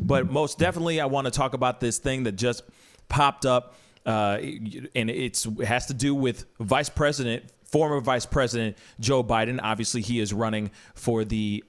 But most definitely, I want to talk about this thing that just popped up, and it has to do with former Vice President Joe Biden. Obviously, he is running for the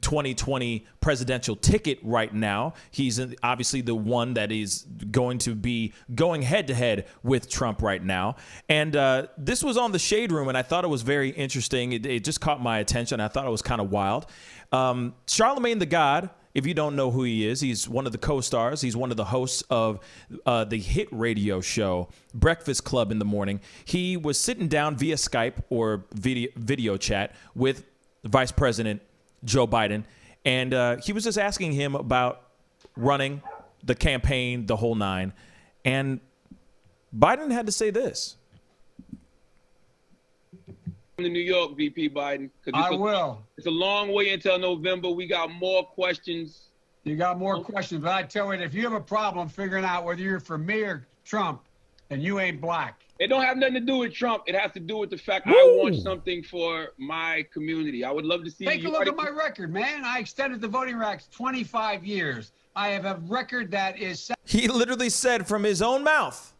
2020 presidential ticket right now. He's obviously the one that is going to be going head to head with Trump right now. And this was on the Shade Room, and I thought it was very interesting. It just caught my attention. I thought it was kind of wild. Charlemagne the God, if you don't know who he is, he's one of the co-stars. He's one of the hosts of the hit radio show Breakfast Club in the Morning. He was sitting down via Skype or video chat with Vice President Joe Biden, and he was just asking him about running the campaign, the whole nine. And Biden had to say this. To New York, VP Biden. I will. It's a long way until November. We got more questions. You got more questions, but I tell you, if you have a problem figuring out whether you're for me or Trump, then you ain't black. It don't have nothing to do with Trump. It has to do with the fact I want something for my community. I would love to see. Take a look at my record, man. I extended the voting rights 25 years. I have a record that is. He literally said from his own mouth,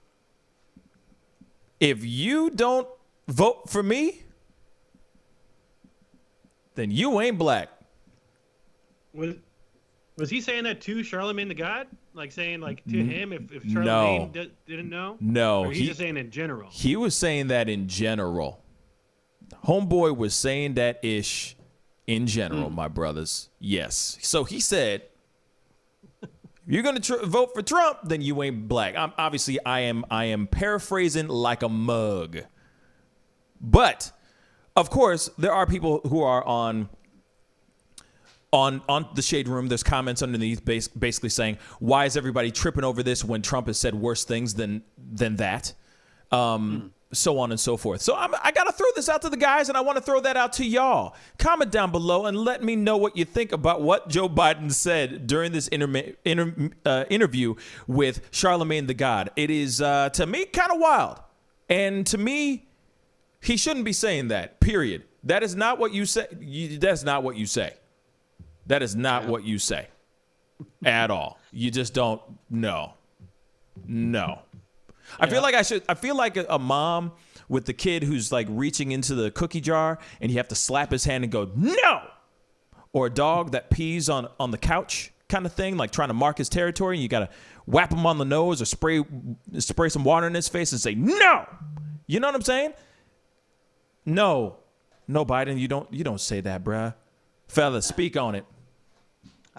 if you don't vote for me, then you ain't black. Was he saying that to Charlemagne the God? Like saying like to him if Charlemagne didn't know? No. Or he's just saying in general? He was saying that in general. Homeboy was saying that ish in general, my brothers. Yes. So he said, if you're going to vote for Trump, then you ain't black. Obviously, I am paraphrasing like a mug. But of course, there are people who are on the Shade Room. There's comments underneath basically saying, why is everybody tripping over this when Trump has said worse things than that? So on and so forth. So I got to throw this out to the guys, and I want to throw that out to y'all. Comment down below and let me know what you think about what Joe Biden said during this interview with Charlemagne the God. It is, to me, kind of wild. And to me, he shouldn't be saying that, period. That is not what you say. That's not what you say. That is not what you say at all. You just don't know. No. I feel like a mom with the kid who's like reaching into the cookie jar and you have to slap his hand and go, no. Or a dog that pees on the couch kind of thing, like trying to mark his territory. And you got to whap him on the nose or spray some water in his face and say, no. You know what I'm saying? No, Biden, you don't say that, bruh. Fellas, speak on it.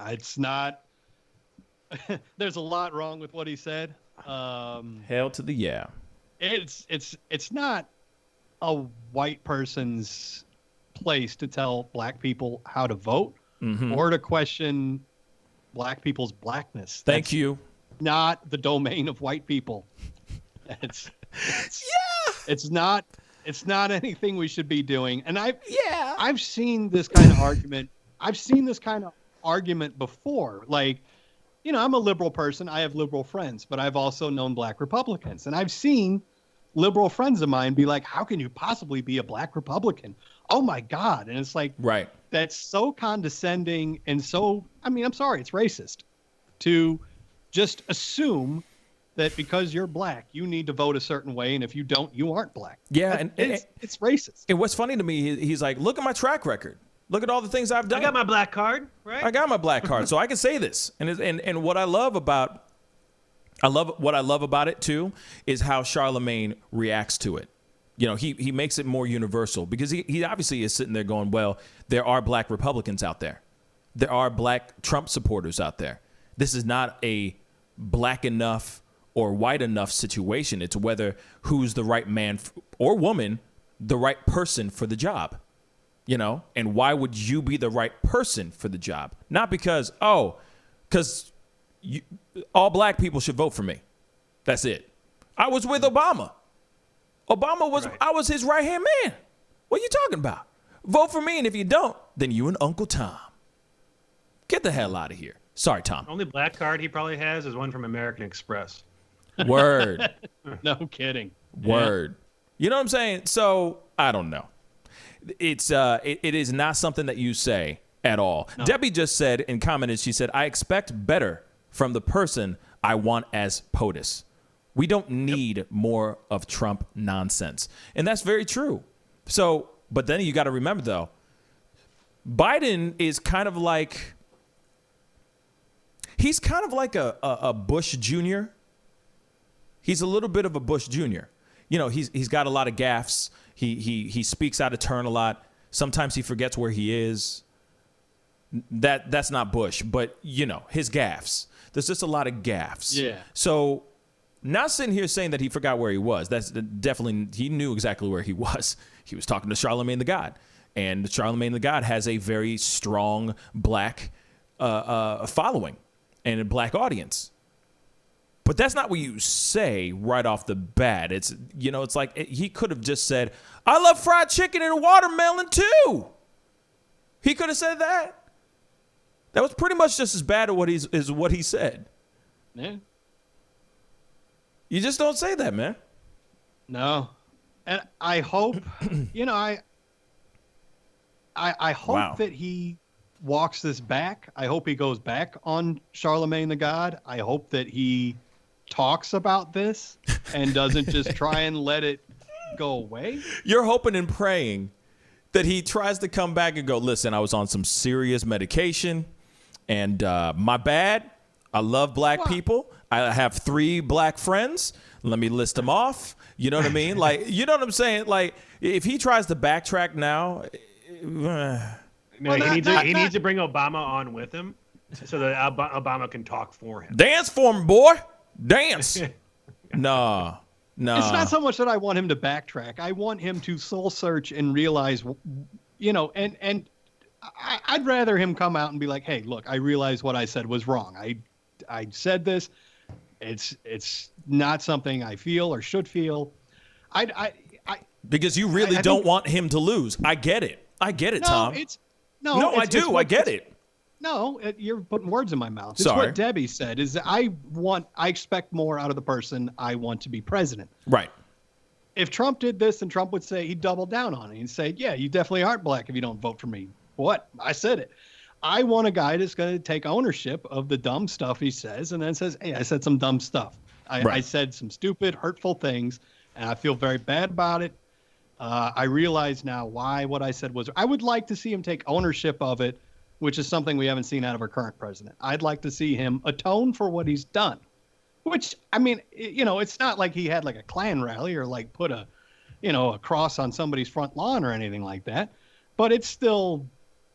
It's not. There's a lot wrong with what he said. Hell to the yeah. It's not a white person's place to tell black people how to vote or to question black people's blackness. Thank you. Not the domain of white people. It's not. It's not anything we should be doing. And I've seen this kind of argument. I've seen this kind of argument before. Like, you know, I'm a liberal person. I have liberal friends, but I've also known black Republicans. And I've seen liberal friends of mine be like, how can you possibly be a black Republican? Oh, my God. And it's like, right. That's so condescending and so, I mean, I'm sorry, it's racist to just assume that because you're black, you need to vote a certain way, and if you don't, you aren't black. Yeah, it's racist. And what's funny to me, he's like, look at my track record. Look at all the things I've done. I got my black card, right? I got my black card, so I can say this. And what I love about it too is how Charlemagne reacts to it. You know, he makes it more universal because he obviously is sitting there going, well, there are black Republicans out there. There are black Trump supporters out there. This is not a black enough or white enough situation. It's whether who's the right man or woman, the right person for the job, you know? And why would you be the right person for the job? Not because, because all black people should vote for me. That's it. I was with Obama. I was his right-hand man. What are you talking about? Vote for me, and if you don't, then you and Uncle Tom. Get the hell out of here. Sorry, Tom. Only black card he probably has is one from American Express. Word. No kidding. Word. Yeah. You know what I'm saying? So I don't know. It's it is not something that you say at all. No. Debbie just said and commented, she said, I expect better from the person I want as POTUS. We don't need more of Trump nonsense. And that's very true. So, but then you got to remember, though, Biden is kind of like, he's kind of like a Bush Jr. He's a little bit of a Bush Jr. You know, he's got a lot of gaffes. He speaks out of turn a lot. Sometimes he forgets where he is. That's not Bush, but, you know, his gaffes. There's just a lot of gaffes. Yeah. So not sitting here saying that he forgot where he was. That's definitely, he knew exactly where he was. He was talking to Charlemagne the God. And Charlemagne the God has a very strong black following and a black audience. But that's not what you say right off the bat. It's, you know, it's like he could have just said, I love fried chicken and watermelon too. He could have said that. That was pretty much just as bad as what he said. Yeah. You just don't say that, man. No. And I hope, you know, I hope that he walks this back. I hope he goes back on Charlemagne the God. I hope that he talks about this and doesn't just try and let it go away. You're hoping and praying that he tries to come back and go, listen, I was on some serious medication and my bad. I love black people. I have 3 black friends. Let me list them off. You know what I mean? Like, you know what I'm saying? Like, if he tries to backtrack now, he needs to bring Obama on with him so that Obama can talk for him. Dance for him, boy. Dance. No. It's not so much that I want him to backtrack. I want him to soul search and realize, you know, and I'd rather him come out and be like, hey, look, I realize what I said was wrong. I said this. It's not something I feel or should feel. Because you really don't want him to lose. I get it. Tom. I do. I get it. No, you're putting words in my mouth. It's Sorry. what Debbie said is that I expect more out of the person I want to be president. Right. If Trump did this, then Trump would say, he'd double down on it. He'd say, yeah, you definitely aren't black if you don't vote for me. What? I said it. I want a guy that's going to take ownership of the dumb stuff he says and then says, hey, I said some dumb stuff. I said some stupid, hurtful things, and I feel very bad about it. I realize now why what I said was. I would like to see him take ownership of it, which is something we haven't seen out of our current president. I'd like to see him atone for what he's done, which, I mean, you know, it's not like he had like a Klan rally or like put a cross on somebody's front lawn or anything like that, but it's still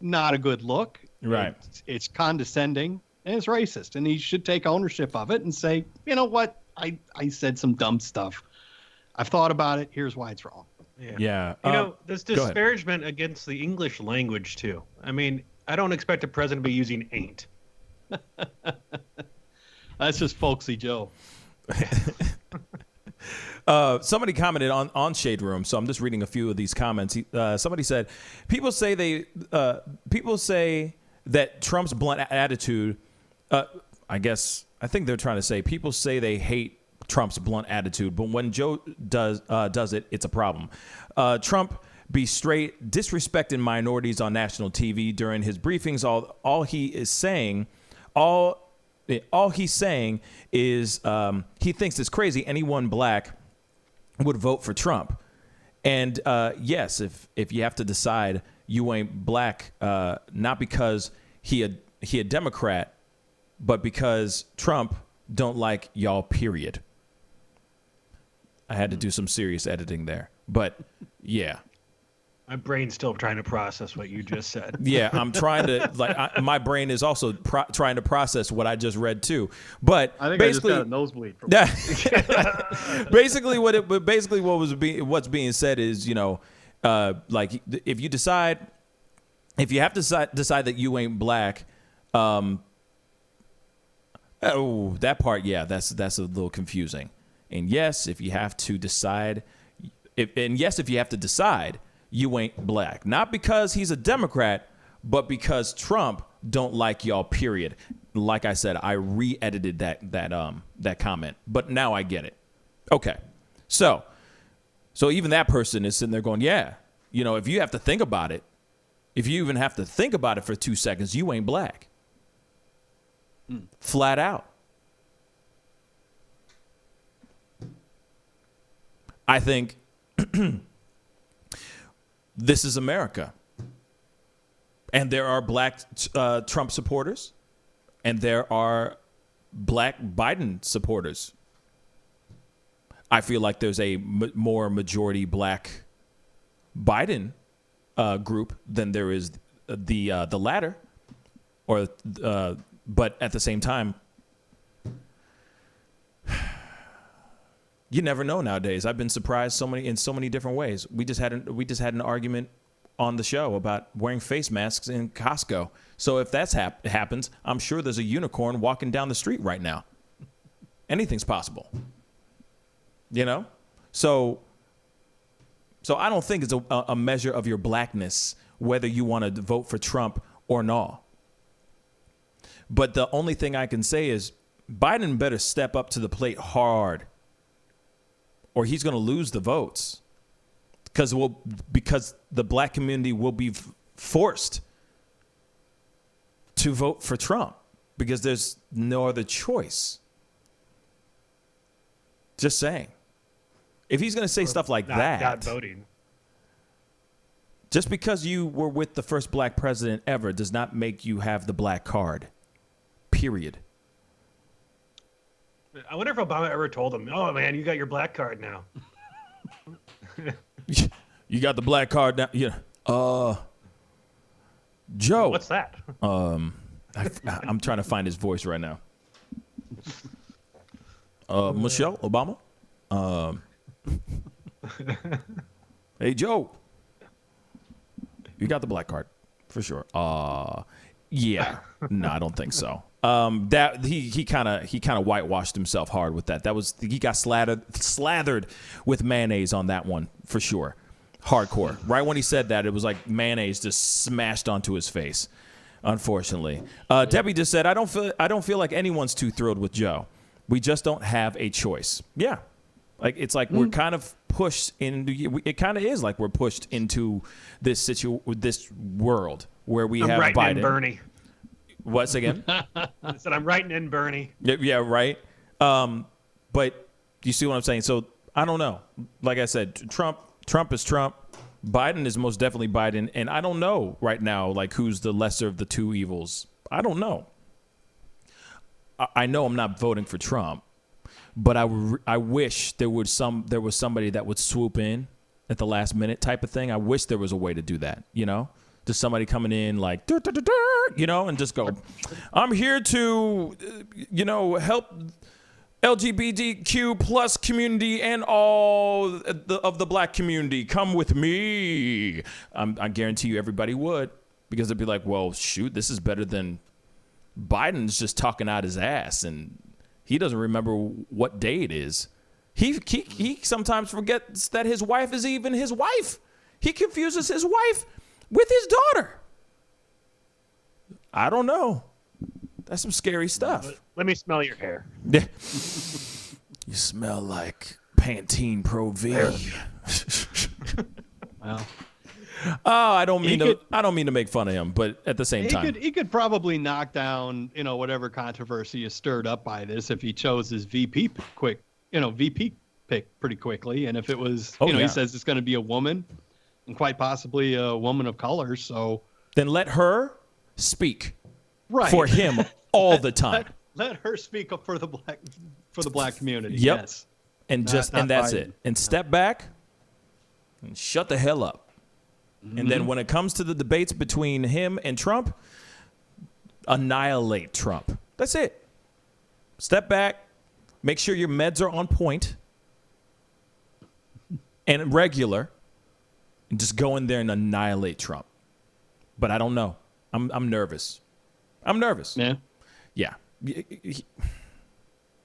not a good look. Right. It's condescending and it's racist, and he should take ownership of it and say, you know what? I said some dumb stuff. I've thought about it. Here's why it's wrong. Yeah. You know, this disparagement against the English language too. I mean, I don't expect a president to be using ain't. That's just folksy Joe. Somebody commented on Shade Room, so I'm just reading a few of these comments. Somebody said, people say that Trump's blunt attitude, I think they're trying to say people say they hate Trump's blunt attitude, but when Joe does it, it's a problem. Trump be straight disrespecting minorities on national TV during his briefings. All he's saying is he thinks it's crazy anyone black would vote for Trump. And yes, if you have to decide you ain't black, not because he a Democrat, but because Trump don't like y'all, period. I had to do some serious editing there, but yeah. My brain's still trying to process what you just said. Yeah, I'm trying to my brain is also trying to process what I just read too. But I think basically, I just got a nosebleed from basically what's being said is, you know, like if you have to decide that you ain't black, that part, yeah, that's a little confusing. And yes, if you have to decide, you ain't black. Not because he's a Democrat, but because Trump don't like y'all, period. Like I said, I re-edited that comment, but now I get it. Okay. So even that person is sitting there going, yeah, you know, if you have to think about it, If you even have to think about it for 2 seconds, you ain't black. Flat out. I think this is America. And there are black Trump supporters, and there are black Biden supporters. I feel like there's a more majority black Biden group than there is the latter, but at the same time, you never know nowadays. I've been surprised in so many different ways. We just had an argument on the show about wearing face masks in Costco. So if that's happens, I'm sure there's a unicorn walking down the street right now. Anything's possible. You know? So I don't think it's a measure of your blackness whether you want to vote for Trump or not. But the only thing I can say is Biden better step up to the plate hard, or he's going to lose the votes. Because the black community will be forced to vote for Trump because there's no other choice. Just saying. If he's going to say stuff like that, not voting. Just because you were with the first black president ever does not make you have the black card. Period. I wonder if Obama ever told him, "Oh man, you got your black card now." You got the black card now. Yeah. Joe. What's that? I'm trying to find his voice right now. Michelle Obama. Hey Joe. You got the black card for sure. Yeah. No, I don't think so. That he kind of whitewashed himself hard with that. He got slathered with mayonnaise on that one for sure. Hardcore. Right when he said that, it was like mayonnaise just smashed onto his face. Unfortunately, Debbie just said, "I don't feel like anyone's too thrilled with Joe. We just don't have a choice." Yeah, like it's like we're kind of pushed into. It kind of is like we're pushed into this world where we have writing Biden. In Bernie. What's again? I said I'm writing in Bernie. Yeah, right. But you see what I'm saying? So I don't know. Like I said, Trump is Trump. Biden is most definitely Biden, and I don't know right now like who's the lesser of the two evils. I don't know. I know I'm not voting for Trump, but I wish there was somebody that would swoop in at the last minute type of thing. I wish there was a way to do that, you know? Just somebody coming in like, you know, and just go, "I'm here to, help LGBTQ plus community and all of the black community. Come with me." I guarantee you everybody would, because they'd be like, well, shoot, this is better than Biden's just talking out his ass and he doesn't remember what day it is. He sometimes forgets that his wife is even his wife. He confuses his wife with his daughter. I don't know. That's some scary stuff. Let me smell your hair. Yeah. You smell like Pantene Pro V. Well, I don't mean to make fun of him, but at the same time, he could probably knock down whatever controversy is stirred up by this if he chose his VP pick pretty quickly, and if it was he says it's going to be a woman, and quite possibly a woman of color, so then let her speak right for him all the time. Let her speak up for the black community. Yep. Yes. And that's Biden. It. And step back and shut the hell up. Mm-hmm. And then when it comes to the debates between him and Trump, annihilate Trump. That's it. Step back, make sure your meds are on point and regular, and just go in there and annihilate Trump. But I don't know. I'm nervous. I'm nervous. Yeah. Yeah.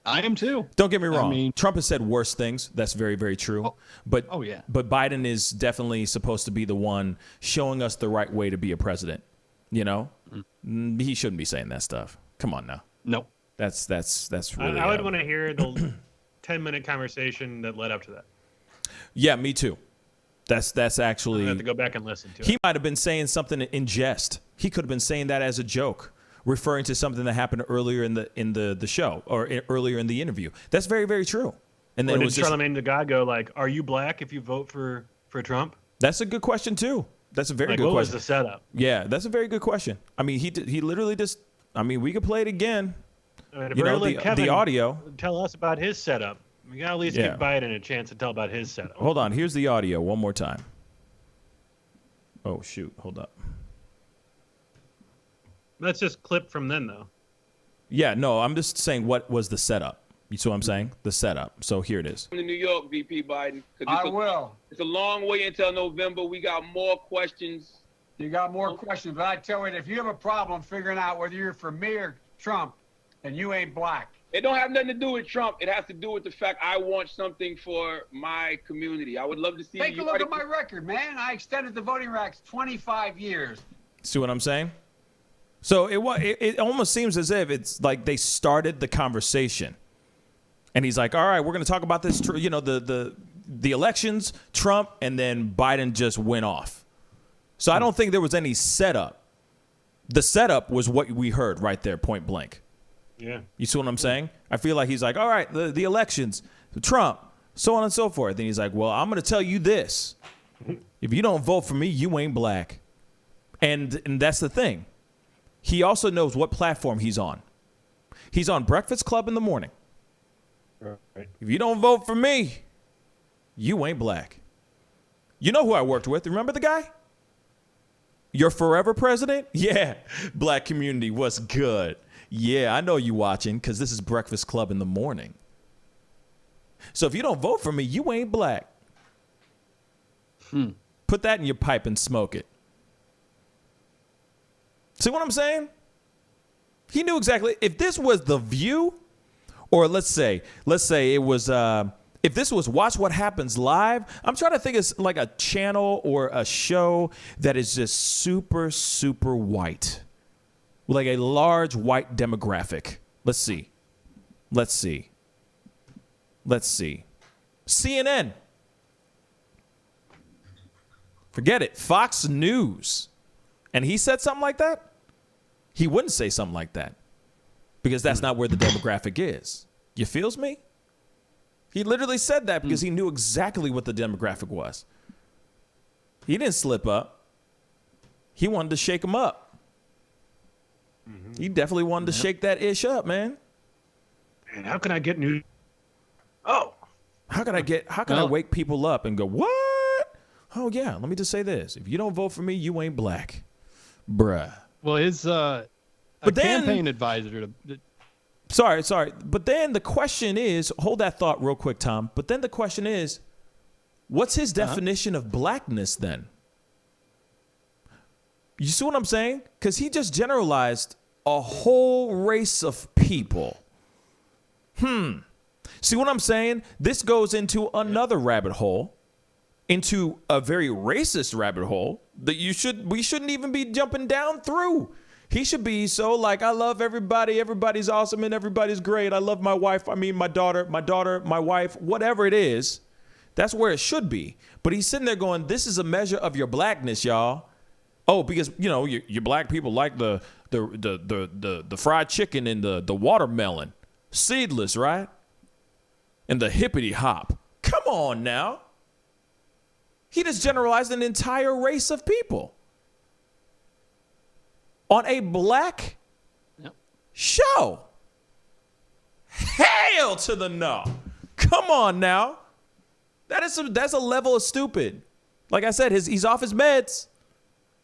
I am too. Don't get me wrong. Trump has said worse things. That's very, very true. But Biden is definitely supposed to be the one showing us the right way to be a president. You know, he shouldn't be saying that stuff. Come on now. No, that's really. I would want to hear the 10-minute conversation that led up to that. Yeah, me too. That's actually. I have to go back and listen to it. He might have been saying something in jest. He could have been saying that as a joke, referring to something that happened earlier in the show or earlier in the interview. That's very, very true. And then or it did was just, Charlamagne the God go like, "Are you black if you vote for Trump?" that's a good question too. That's a very Like, good what question. was the setup? Yeah, that's a very good question. I mean, he literally just. I mean, we could play it again. I mean, if You we're know, gonna let Kevin the audio. Tell us about his setup. We gotta at least Yeah. give Biden a chance to tell about his setup. Hold on. Here's the audio one more time. Oh shoot! Hold up. That's just clip from then, though. Yeah, no, I'm just saying what was the setup. You see what I'm saying? The setup. So here it is. To New York, VP Biden. I will. It's a long way until November. We got more questions. You got more questions, but I tell you, if you have a problem figuring out whether you're for me or Trump, then you ain't black. It don't have nothing to do with Trump. It has to do with the fact I want something for my community. I would love to see Take you. a look at my record, man. I extended the voting rights 25 years. See what I'm saying? So it almost seems as if it's like they started the conversation, and he's like, "All right, we're going to talk about this, you know, the elections, Trump," and then Biden just went off. So I don't think there was any setup. The setup was what we heard right there, point blank. Yeah. You see what I'm saying? I feel like he's like, all right, the elections, Trump, so on and so forth. Then he's like, well, I'm going to tell you this. If you don't vote for me, you ain't black. And that's the thing. He also knows what platform he's on. He's on Breakfast Club in the morning. Right. If you don't vote for me, you ain't black. You know who I worked with? Remember the guy? Your forever president? Yeah. Black community, what's good? Yeah, I know you watching because this is Breakfast Club in the morning. So if you don't vote for me, you ain't black. Put that in your pipe and smoke it. See what I'm saying? He knew exactly. If this was The View, or let's say it was, if this was Watch What Happens Live, I'm trying to think it's like a channel or a show that is just super, super white. Like a large white demographic. Let's see. CNN. Forget it. Fox News. And he said something like that? He wouldn't say something like that. Because that's not where the demographic is. You feels me? He literally said that because he knew exactly what the demographic was. He didn't slip up. He wanted to shake them up. He definitely wanted to shake that ish up, man. And how can I get new? Oh, How can I wake people up and go, what? Oh yeah, let me just say this. If you don't vote for me, you ain't black. Bruh. Well, his campaign advisor. Sorry. But then the question is, hold that thought real quick, Tom. But then the question is, what's his definition of blackness then? You see what I'm saying? Because he just generalized a whole race of people. See what I'm saying? This goes into another rabbit hole, into a very racist rabbit hole that we shouldn't even be jumping down through. He should be so like, I love everybody, everybody's awesome and everybody's great. I love my wife, my daughter, my wife, whatever it is. That's where it should be. But he's sitting there going, this is a measure of your blackness, y'all. Oh, because you black people like the fried chicken and the watermelon, seedless, right? And the hippity hop. Come on now. He just generalized an entire race of people on a black show. Hell to the no. Come on now. That's a level of stupid. Like I said, he's off his meds.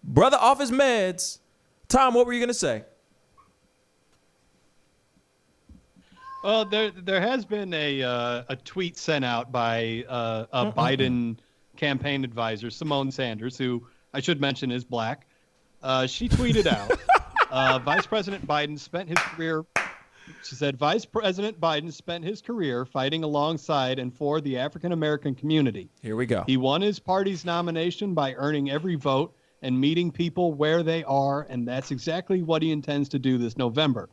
Brother off his meds. Tom, what were you going to say? Well, there has been a tweet sent out by a Biden campaign advisor, Simone Sanders, who I should mention is black. She tweeted out, Vice President Biden spent his career. She said, Vice President Biden spent his career fighting alongside and for the African American community. Here we go. He won his party's nomination by earning every vote and meeting people where they are, and that's exactly what he intends to do this November.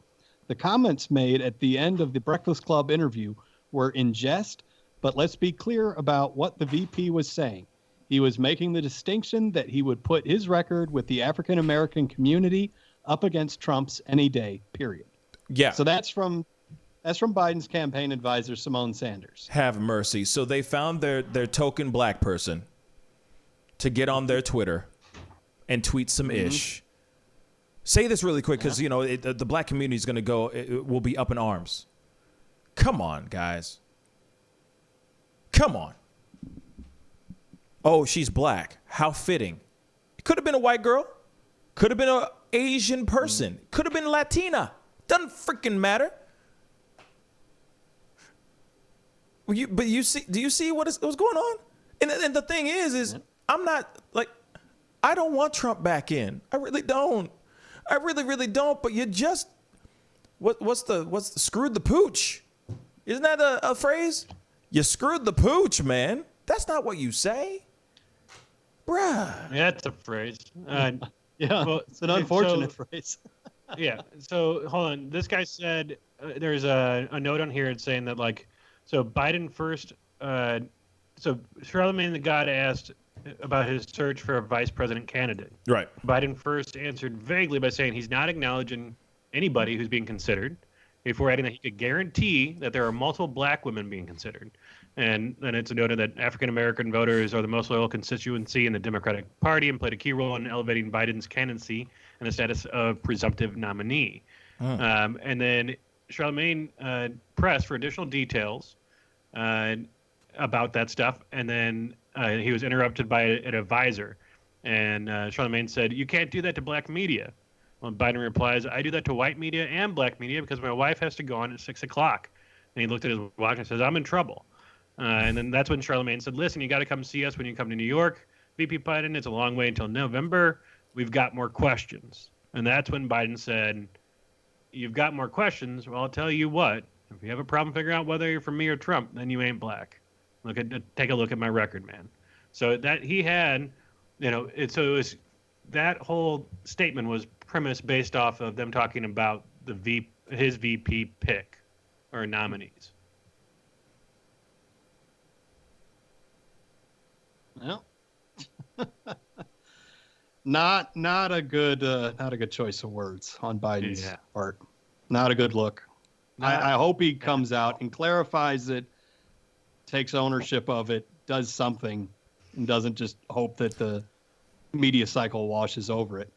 The comments made at the end of the Breakfast Club interview were in jest, but let's be clear about what the VP was saying. He was making the distinction that he would put his record with the African American community up against Trump's any day, period. Yeah. So that's from Biden's campaign advisor, Simone Sanders. Have mercy. So they found their token black person to get on their Twitter and tweet some ish. Say this really quick because, the black community is going to it will be up in arms. Come on, guys. Come on. Oh, she's black. How fitting. It could have been a white girl. Could have been an Asian person. Could have been Latina. Doesn't freaking matter. Do you see what's going on? And the thing is I'm not I don't want Trump back in. I really don't. I really, really don't. But you just what's the screwed the pooch? Isn't that a phrase? You screwed the pooch, man. That's not what you say, bruh. Yeah, that's a phrase. Well, it's an unfortunate phrase. Yeah. So hold on. This guy said there's a note on here it's saying that so Biden first. So Charlemagne the God asked about his search for a vice president candidate. Right. Biden first answered vaguely by saying he's not acknowledging anybody who's being considered, before adding that he could guarantee that there are multiple black women being considered. And then it's noted that African-American voters are the most loyal constituency in the Democratic Party and played a key role in elevating Biden's candidacy and the status of presumptive nominee. And then Charlemagne pressed for additional details about that stuff. And then he was interrupted by an advisor. And Charlemagne said, "You can't do that to black media." Well, Biden replies, "I do that to white media and black media because my wife has to go on at 6 o'clock. And he looked at his watch and says, "I'm in trouble." And then that's when Charlemagne said, "Listen, you got to come see us when you come to New York. VP Biden, it's a long way until November. We've got more questions." And that's when Biden said, "You've got more questions? Well, I'll tell you what. If you have a problem figuring out whether you're for me or Trump, then you ain't black. Take a look at my record, man." So that he had, it was that whole statement was premised based off of them talking about his VP pick or nominees. Well, not a good choice of words on Biden's part. Not a good look. I hope he comes out and clarifies it, takes ownership of it, does something, and doesn't just hope that the media cycle washes over it.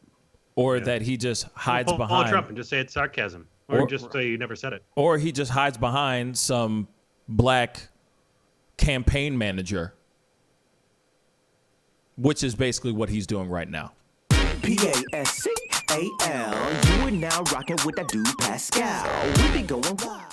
Or that he just hides behind Trump and just say it's sarcasm, or just say you never said it. Or he just hides behind some black campaign manager, which is basically what he's doing right now. Pascal, you are now rocking with that dude Pascal. We be going wild.